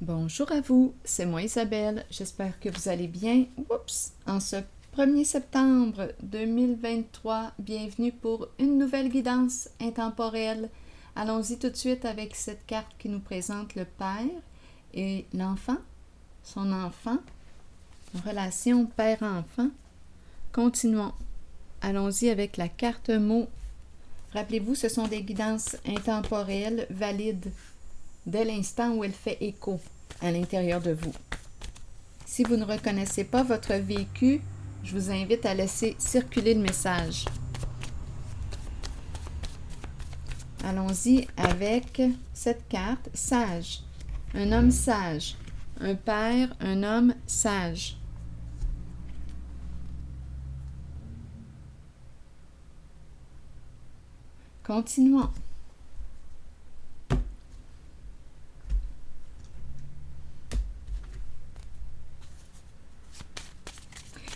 Bonjour à vous, c'est moi Isabelle, j'espère que vous allez bien. Oups! En ce 1er septembre 2023, bienvenue pour une nouvelle guidance intemporelle. Allons-y tout de suite avec cette carte qui nous présente le père et l'enfant, son enfant, relation père-enfant. Continuons. Allons-y avec la carte mot. Rappelez-vous, ce sont des guidances intemporelles valides dès l'instant où elle fait écho à l'intérieur de vous. Si vous ne reconnaissez pas votre vécu, je vous invite à laisser circuler le message. Allons-y avec cette carte, sage. Un homme sage. Un père, un homme sage. Continuons.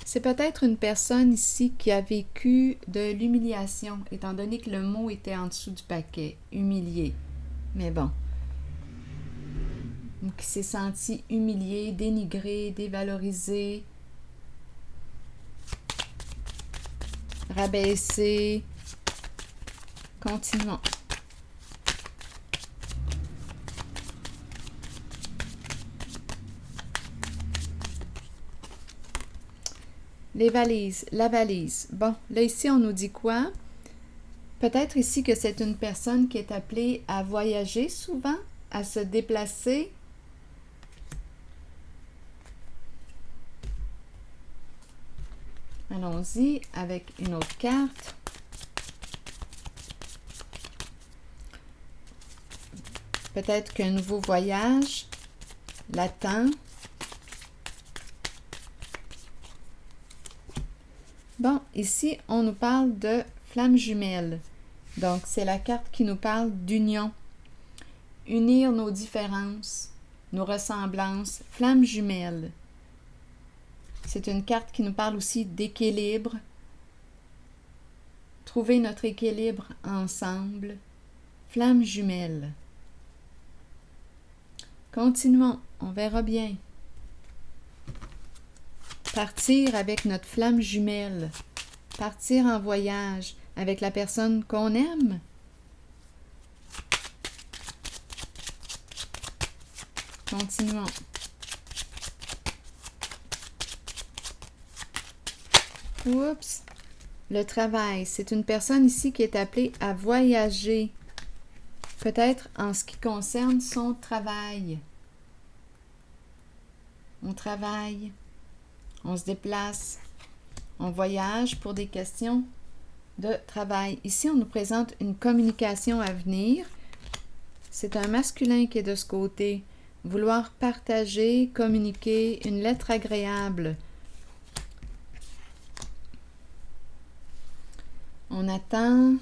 C'est peut-être une personne ici qui a vécu de l'humiliation, étant donné que le mot était en dessous du paquet, humilié. Mais bon, qui s'est senti humilié, dénigré, dévalorisé, rabaissé. Continuons. Les valises, la valise. Bon, là ici, on nous dit quoi? Peut-être ici que c'est une personne qui est appelée à voyager souvent, à se déplacer. Allons-y avec une autre carte. Peut-être qu'un nouveau voyage l'attend. Bon, ici, on nous parle de flamme jumelle. Donc, c'est la carte qui nous parle d'union. Unir nos différences, nos ressemblances, flamme jumelle. C'est une carte qui nous parle aussi d'équilibre. Trouver notre équilibre ensemble. Flamme jumelle. Continuons, on verra bien. Partir avec notre flamme jumelle. Partir en voyage avec la personne qu'on aime. Continuons. Oups! Le travail. C'est une personne ici qui est appelée à voyager. Peut-être en ce qui concerne son travail. On travaille. On se déplace, on voyage pour des questions de travail. Ici, on nous présente une communication à venir. C'est un masculin qui est de ce côté. Vouloir partager, communiquer, une lettre agréable. On attend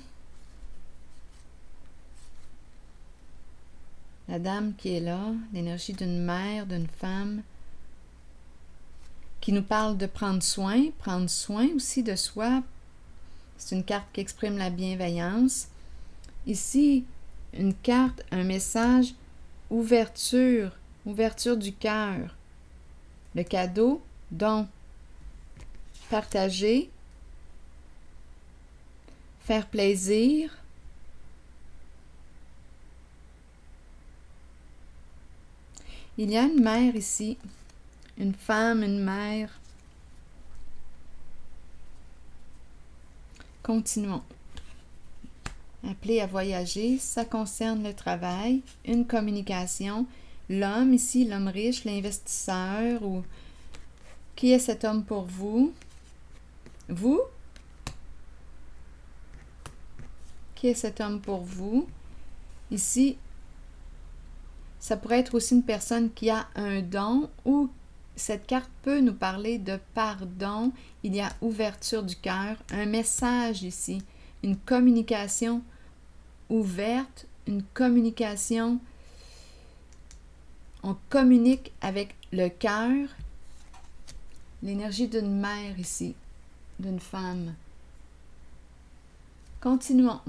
la dame qui est là, l'énergie d'une mère, d'une femme, qui nous parle de prendre soin aussi de soi. C'est une carte qui exprime la bienveillance. Ici, une carte, un message, ouverture du cœur. Le cadeau, don, partager, faire plaisir. Il y a une mère ici. Une femme, une mère. Continuons. Appelé à voyager, ça concerne le travail, une communication. L'homme ici, l'homme riche, l'investisseur ou qui est cet homme pour vous? Vous? Qui est cet homme pour vous? Ici, ça pourrait être aussi une personne qui a un don ou cette carte peut nous parler de pardon. Il y a ouverture du cœur, un message ici, une communication ouverte, une communication. On communique avec le cœur. L'énergie d'une mère ici, d'une femme. Continuons.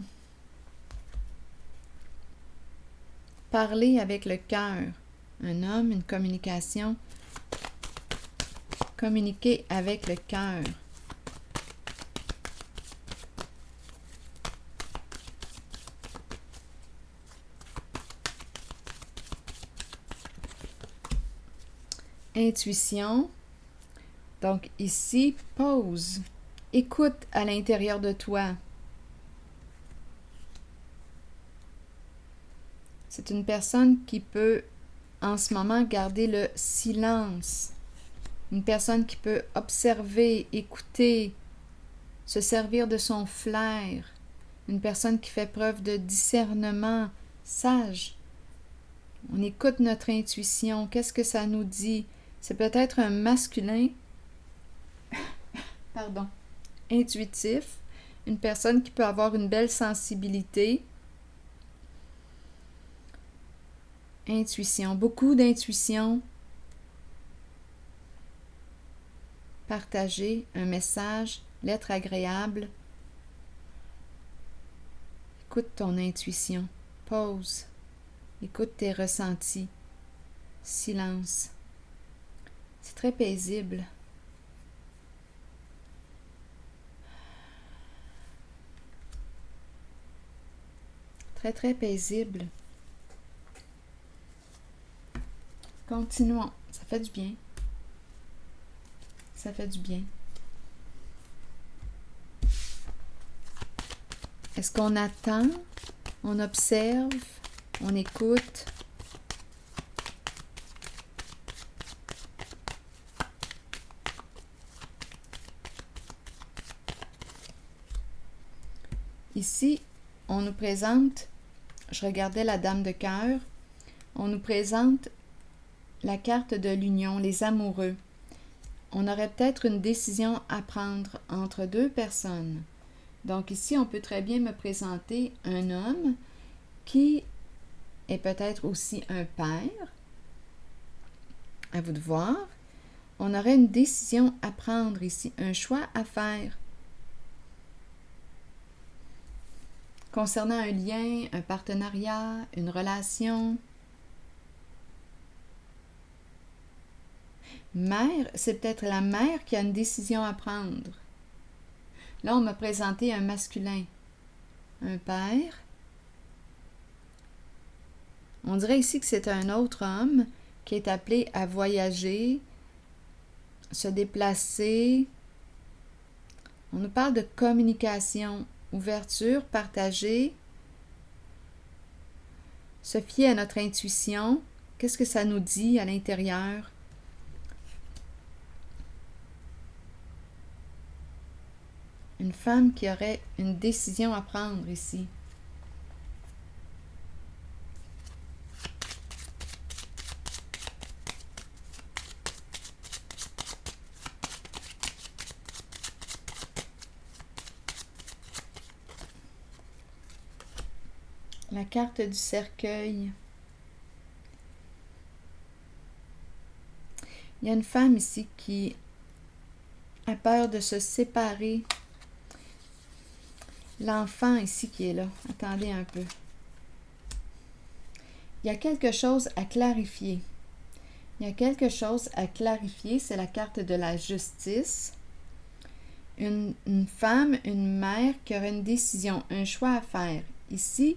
Parler avec le cœur. un homme, une communication. Communiquer avec le cœur. Intuition. Donc ici, pause. Écoute à l'intérieur de toi. C'est une personne qui peut en ce moment garder le silence. Une personne qui peut observer, écouter, se servir de son flair. Une personne qui fait preuve de discernement sage. On écoute notre intuition. Qu'est-ce que ça nous dit? C'est peut-être un masculin, pardon, intuitif, une personne qui peut avoir une belle sensibilité. Intuition, beaucoup d'intuition. Partager un message, l'être agréable. Écoute ton intuition. Pause. Écoute tes ressentis. Silence. C'est très paisible. Très, très paisible. Continuons. Ça fait du bien. Ça fait du bien. Est-ce qu'on attend? On observe? On écoute? Ici, on nous présente, je regardais la Dame de cœur, on nous présente la carte de l'union, les amoureux. On aurait peut-être une décision à prendre entre deux personnes. Donc ici, on peut très bien me présenter un homme qui est peut-être aussi un père. À vous de voir. On aurait une décision à prendre ici, un choix à faire. Concernant un lien, un partenariat, une relation. Mère, c'est peut-être la mère qui a une décision à prendre. Là, on m'a présenté un masculin, un père. On dirait ici que c'est un autre homme qui est appelé à voyager, se déplacer. On nous parle de communication, ouverture, partager, se fier à notre intuition. Qu'est-ce que ça nous dit à l'intérieur? Une femme qui aurait une décision à prendre ici. La carte du cercueil. Il y a une femme ici qui a peur de se séparer. L'enfant ici qui est là. Attendez un peu. Il y a quelque chose à clarifier. Il y a quelque chose à clarifier. C'est la carte de la justice. Une femme, une mère qui aurait une décision, un choix à faire. Ici,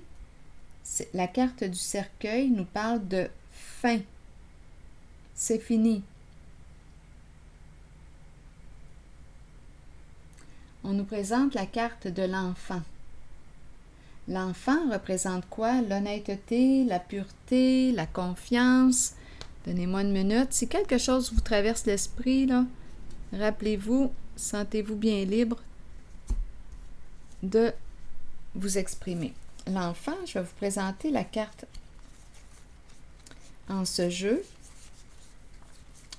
la carte du cercueil nous parle de fin. C'est fini. On nous présente la carte de l'enfant. L'enfant représente quoi? L'honnêteté, la pureté, la confiance. Donnez-moi une minute. Si quelque chose vous traverse l'esprit, là, rappelez-vous, sentez-vous bien libre de vous exprimer. L'enfant, je vais vous présenter la carte en ce jeu.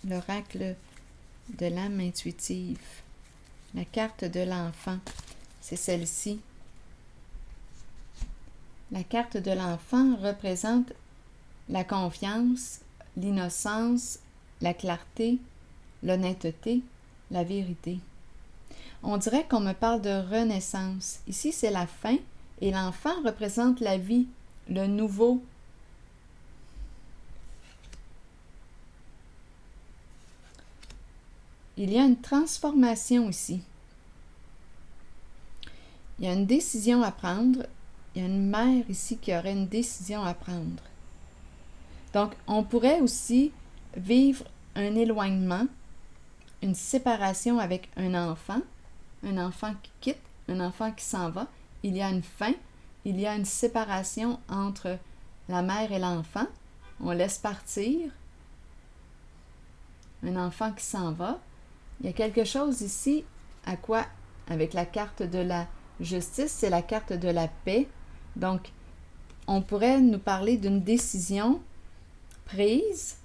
L'oracle de l'âme intuitive. La carte de l'enfant, c'est celle-ci. La carte de l'enfant représente la confiance, l'innocence, la clarté, l'honnêteté, la vérité. On dirait qu'on me parle de renaissance. Ici, c'est la fin et l'enfant représente la vie, le nouveau. il y a une transformation ici. Il y a une décision à prendre. Il y a une mère ici qui aurait une décision à prendre. Donc, on pourrait aussi vivre un éloignement, une séparation avec un enfant qui quitte, un enfant qui s'en va. Il y a une fin, il y a une séparation entre la mère et l'enfant. On laisse partir. Un enfant qui s'en va. Il y a quelque chose ici à quoi, avec la carte de la justice, c'est la carte de la paix. Donc, on pourrait nous parler d'une décision prise.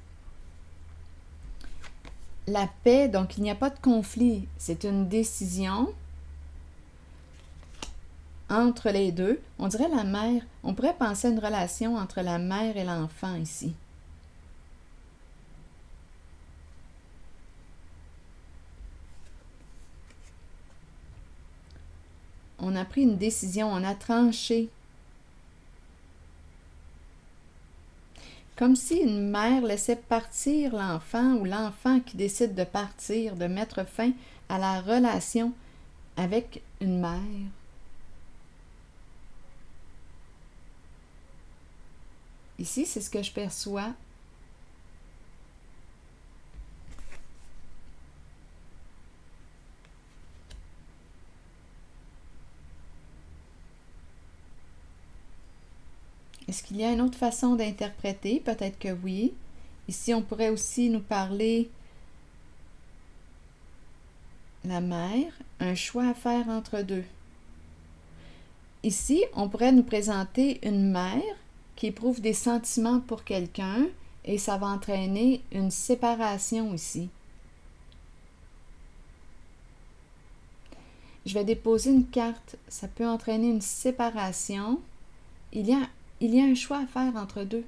La paix, donc il n'y a pas de conflit, c'est une décision entre les deux. On dirait la mère, on pourrait penser à une relation entre la mère et l'enfant ici. On a pris une décision, on a tranché. Comme si une mère laissait partir l'enfant ou l'enfant qui décide de partir, de mettre fin à la relation avec une mère. Ici, c'est ce que je perçois. Est-ce qu'il y a une autre façon d'interpréter? Peut-être que oui. Ici, on pourrait aussi nous parler la mère, un choix à faire entre deux. Ici, on pourrait nous présenter une mère qui éprouve des sentiments pour quelqu'un et ça va entraîner une séparation ici. Je vais déposer une carte. Ça peut entraîner une séparation. Il y a un choix à faire entre deux.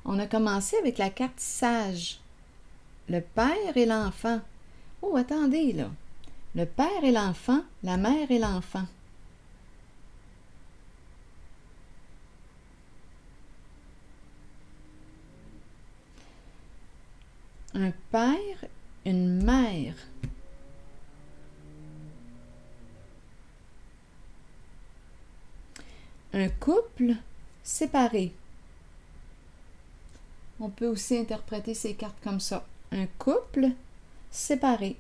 On a commencé avec la carte sage. Le père et l'enfant. Oh, attendez, là. Le père et l'enfant, la mère et l'enfant. Un père, une mère. Un couple séparé. On peut aussi interpréter ces cartes comme ça. Un couple séparé.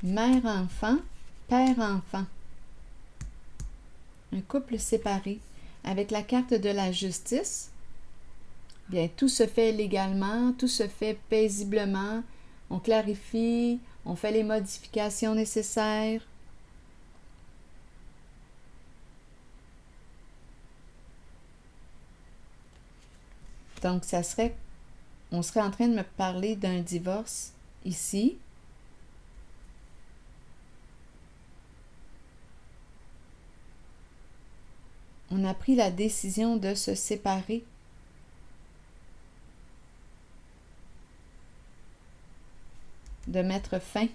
Mère-enfant, père-enfant. Un couple séparé. Avec la carte de la justice, bien, tout se fait légalement, tout se fait paisiblement. On clarifie, on fait les modifications nécessaires. Donc, on serait en train de me parler d'un divorce ici. On a pris la décision de se séparer. De mettre fin.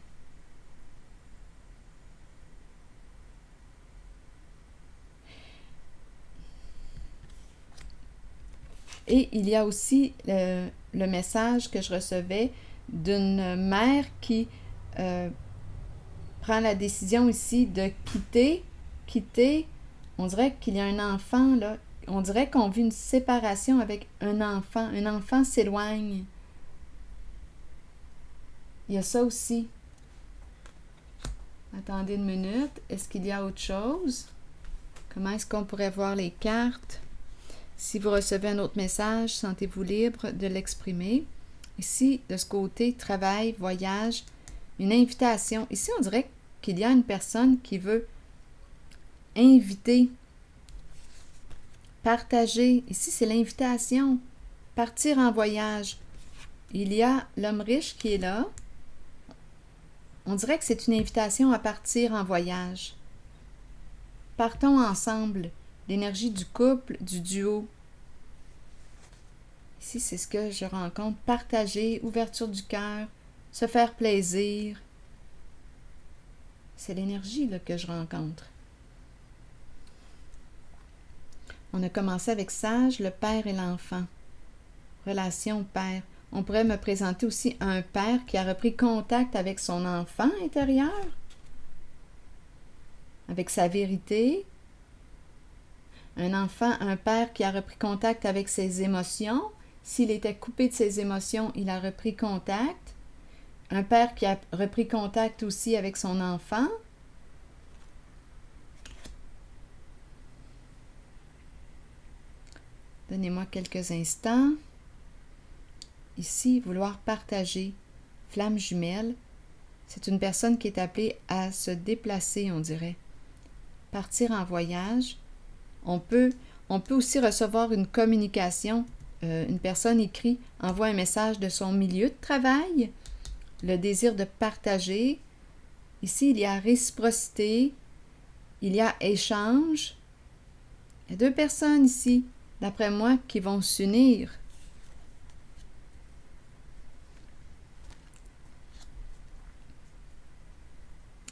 Et il y a aussi le message que je recevais d'une mère qui prend la décision ici de quitter. On dirait qu'il y a un enfant, là. On dirait qu'on vit une séparation avec un enfant. Un enfant s'éloigne. Il y a ça aussi. Attendez une minute. Est-ce qu'il y a autre chose? Comment est-ce qu'on pourrait voir les cartes? Si vous recevez un autre message, sentez-vous libre de l'exprimer. Ici, de ce côté, travail, voyage, une invitation. Ici, on dirait qu'il y a une personne qui veut inviter, partager. Ici, c'est l'invitation. Partir en voyage. Il y a l'homme riche qui est là. On dirait que c'est une invitation à partir en voyage. Partons ensemble. L'énergie du couple, du duo. Ici, c'est ce que je rencontre. Partager, ouverture du cœur, se faire plaisir. C'est l'énergie là, que je rencontre. On a commencé avec sage, le père et l'enfant. Relation père. On pourrait me présenter aussi un père qui a repris contact avec son enfant intérieur, avec sa vérité. Un père qui a repris contact avec ses émotions. S'il était coupé de ses émotions, il a repris contact. Un père qui a repris contact aussi avec son enfant. Donnez-moi quelques instants. Ici, vouloir partager. Flamme jumelle. C'est une personne qui est appelée à se déplacer, on dirait. Partir en voyage. On peut aussi recevoir une communication. Une personne écrit, envoie un message de son milieu de travail. Le désir de partager. Ici, il y a réciprocité. Il y a échange. Il y a deux personnes ici, d'après moi, qui vont s'unir.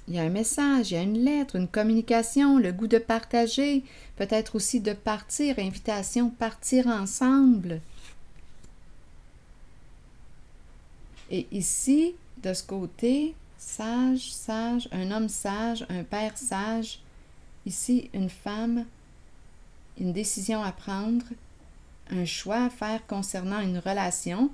Il y a un message, il y a une lettre, une communication, le goût de partager, peut-être aussi de partir, invitation, partir ensemble. Et ici, de ce côté, sage, un homme sage, un père sage. Ici, une femme, une décision à prendre, un choix à faire concernant une relation.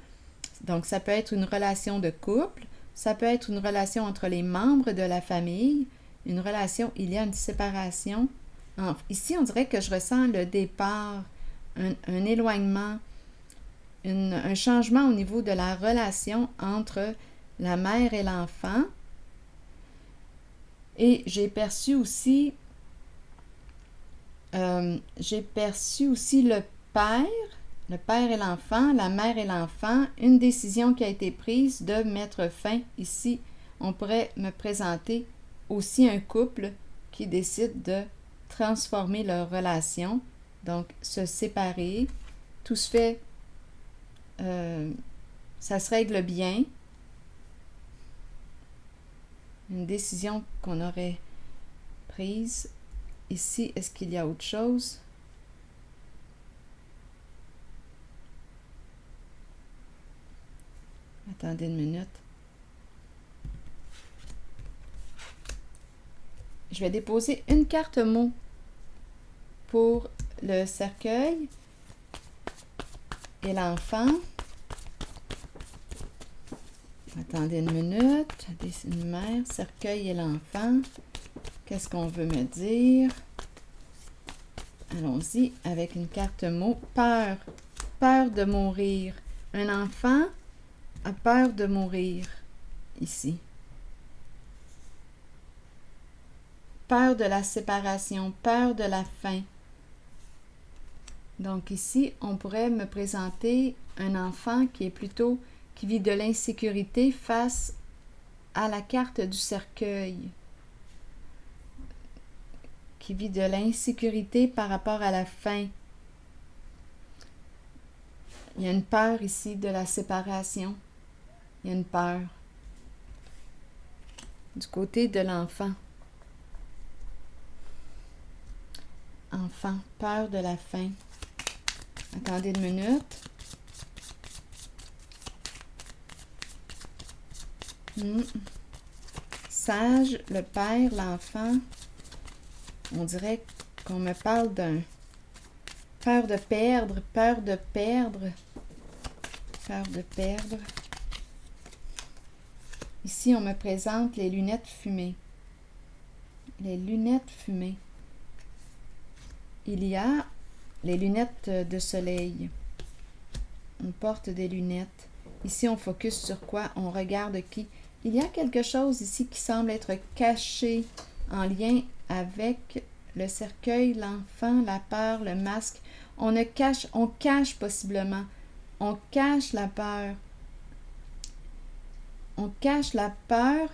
Donc, ça peut être une relation de couple, ça peut être une relation entre les membres de la famille, une relation, il y a une séparation. Ici, on dirait que je ressens le départ, un éloignement, un changement au niveau de la relation entre la mère et l'enfant. Et j'ai perçu aussi le père et l'enfant, la mère et l'enfant, une décision qui a été prise de mettre fin. Ici, on pourrait me présenter aussi un couple qui décide de transformer leur relation, donc se séparer. Tout se fait, ça se règle bien. Une décision qu'on aurait prise. Ici, est-ce qu'il y a autre chose? Attendez une minute. Je vais déposer une carte mot pour le cercueil et l'enfant. Attendez une minute. Une mère, cercueil et l'enfant. Qu'est-ce qu'on veut me dire? Allons-y avec une carte mot. Peur. Peur de mourir. Un enfant a peur de mourir. Ici. Peur de la séparation. Peur de la fin. Donc ici, on pourrait me présenter un enfant qui vit de l'insécurité face à la carte du cercueil. Qui vit de l'insécurité par rapport à la fin. Il y a une peur ici de la séparation. Il y a une peur. Du côté de l'enfant. Enfant, peur de la fin. Attendez une minute. Sage, le père, l'enfant. On dirait qu'on me parle d'un peur de perdre, peur de perdre, peur de perdre. Ici, on me présente les lunettes fumées. Les lunettes fumées. Il y a les lunettes de soleil. On porte des lunettes. Ici, on focus sur quoi? On regarde qui? Il y a quelque chose ici qui semble être caché en lien avec le cercueil, l'enfant, la peur, le masque. On cache possiblement. On cache la peur. On cache la peur.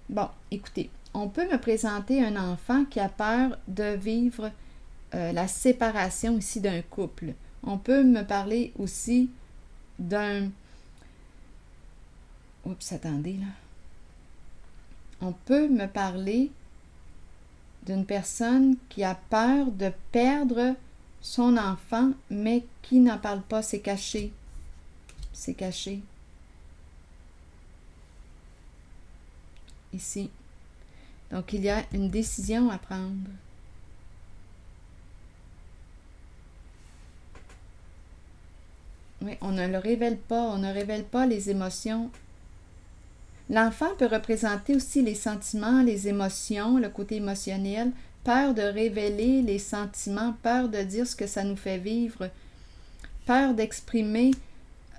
Bon, écoutez, on peut me présenter un enfant qui a peur de vivre la séparation ici d'un couple. On peut me parler aussi d'un... Oups, attendez là. On peut me parler d'une personne qui a peur de perdre son enfant, mais qui n'en parle pas, c'est caché. C'est caché. Ici. Donc, il y a une décision à prendre. Oui, on ne le révèle pas, on ne révèle pas les émotions. L'enfant peut représenter aussi les sentiments, les émotions, le côté émotionnel, peur de révéler les sentiments, peur de dire ce que ça nous fait vivre, peur d'exprimer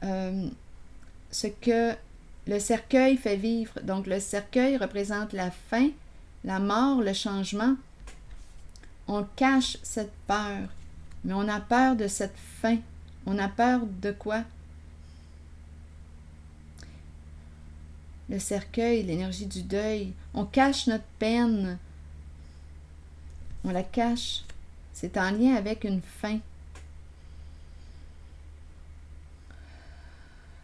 ce que le cercueil fait vivre. Donc, le cercueil représente la fin, la mort, le changement. On cache cette peur, mais on a peur de cette fin. On a peur de quoi? Le cercueil, l'énergie du deuil. On cache notre peine. On la cache. C'est en lien avec une fin.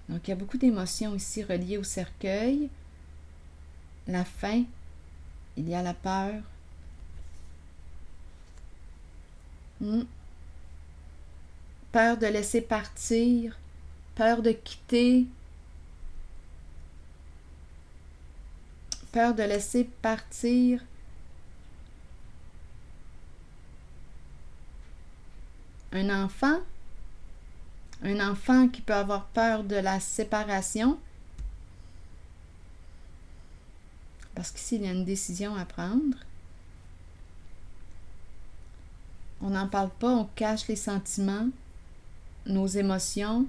Donc, il y a beaucoup d'émotions ici reliées au cercueil. La fin, il y a la peur. Peur de laisser partir, peur de quitter, peur de laisser partir. Un enfant qui peut avoir peur de la séparation, parce qu'ici, il y a une décision à prendre. On n'en parle pas, on cache les sentiments, nos émotions.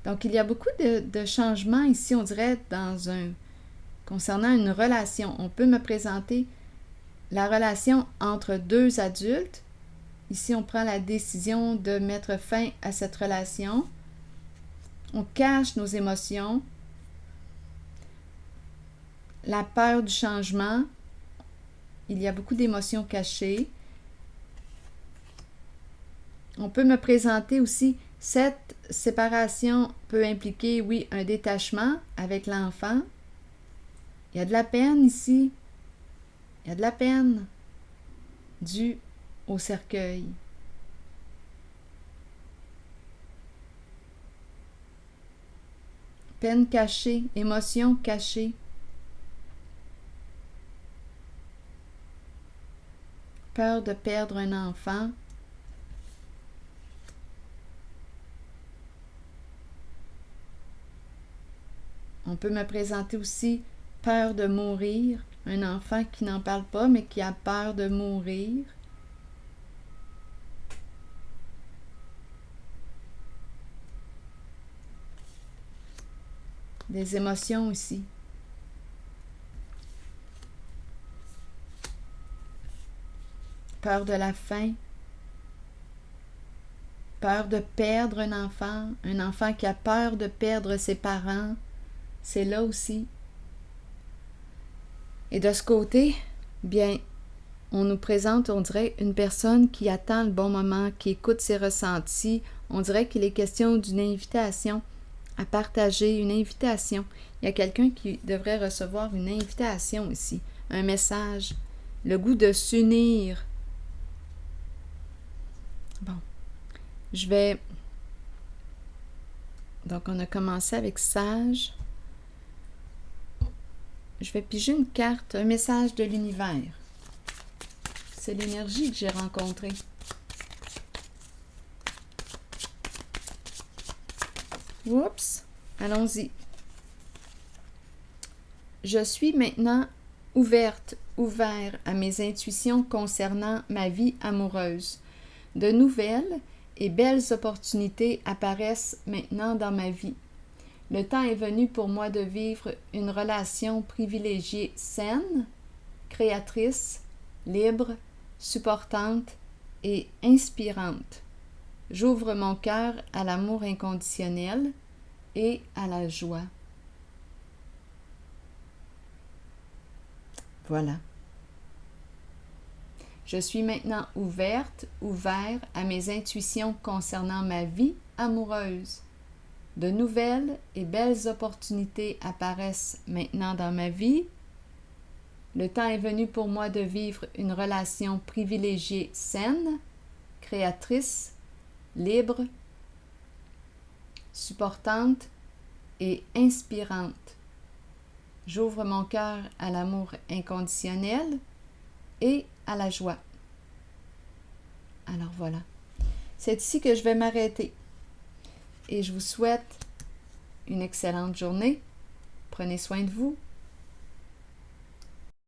Donc, il y a beaucoup de changements ici, on dirait, concernant une relation. On peut me présenter la relation entre deux adultes. Ici, on prend la décision de mettre fin à cette relation. On cache nos émotions. La peur du changement. Il y a beaucoup d'émotions cachées. On peut me présenter aussi, cette séparation peut impliquer, oui, un détachement avec l'enfant. Il y a de la peine ici. Il y a de la peine due au cercueil. Peine cachée, émotion cachée. Peur de perdre un enfant. On peut me présenter aussi peur de mourir, un enfant qui n'en parle pas, mais qui a peur de mourir. Des émotions aussi. Peur de la faim. Peur de perdre un enfant qui a peur de perdre ses parents. C'est là aussi. Et de ce côté, bien, on nous présente, on dirait, une personne qui attend le bon moment, qui écoute ses ressentis. On dirait qu'il est question d'une invitation à partager, une invitation. Il y a quelqu'un qui devrait recevoir une invitation ici, un message, le goût de s'unir. Bon, je vais... Donc, on a commencé avec Sage. Je vais piger une carte, un message de l'univers. C'est l'énergie que j'ai rencontrée. Oups, allons-y. Je suis maintenant ouvert à mes intuitions concernant ma vie amoureuse. De nouvelles et belles opportunités apparaissent maintenant dans ma vie. Le temps est venu pour moi de vivre une relation privilégiée saine, créatrice, libre, supportante et inspirante. J'ouvre mon cœur à l'amour inconditionnel et à la joie. Voilà. Je suis maintenant ouvert à mes intuitions concernant ma vie amoureuse. De nouvelles et belles opportunités apparaissent maintenant dans ma vie. Le temps est venu pour moi de vivre une relation privilégiée saine, créatrice, libre, supportante et inspirante. J'ouvre mon cœur à l'amour inconditionnel et à la joie. Alors voilà, c'est ici que je vais m'arrêter. Et je vous souhaite une excellente journée. Prenez soin de vous.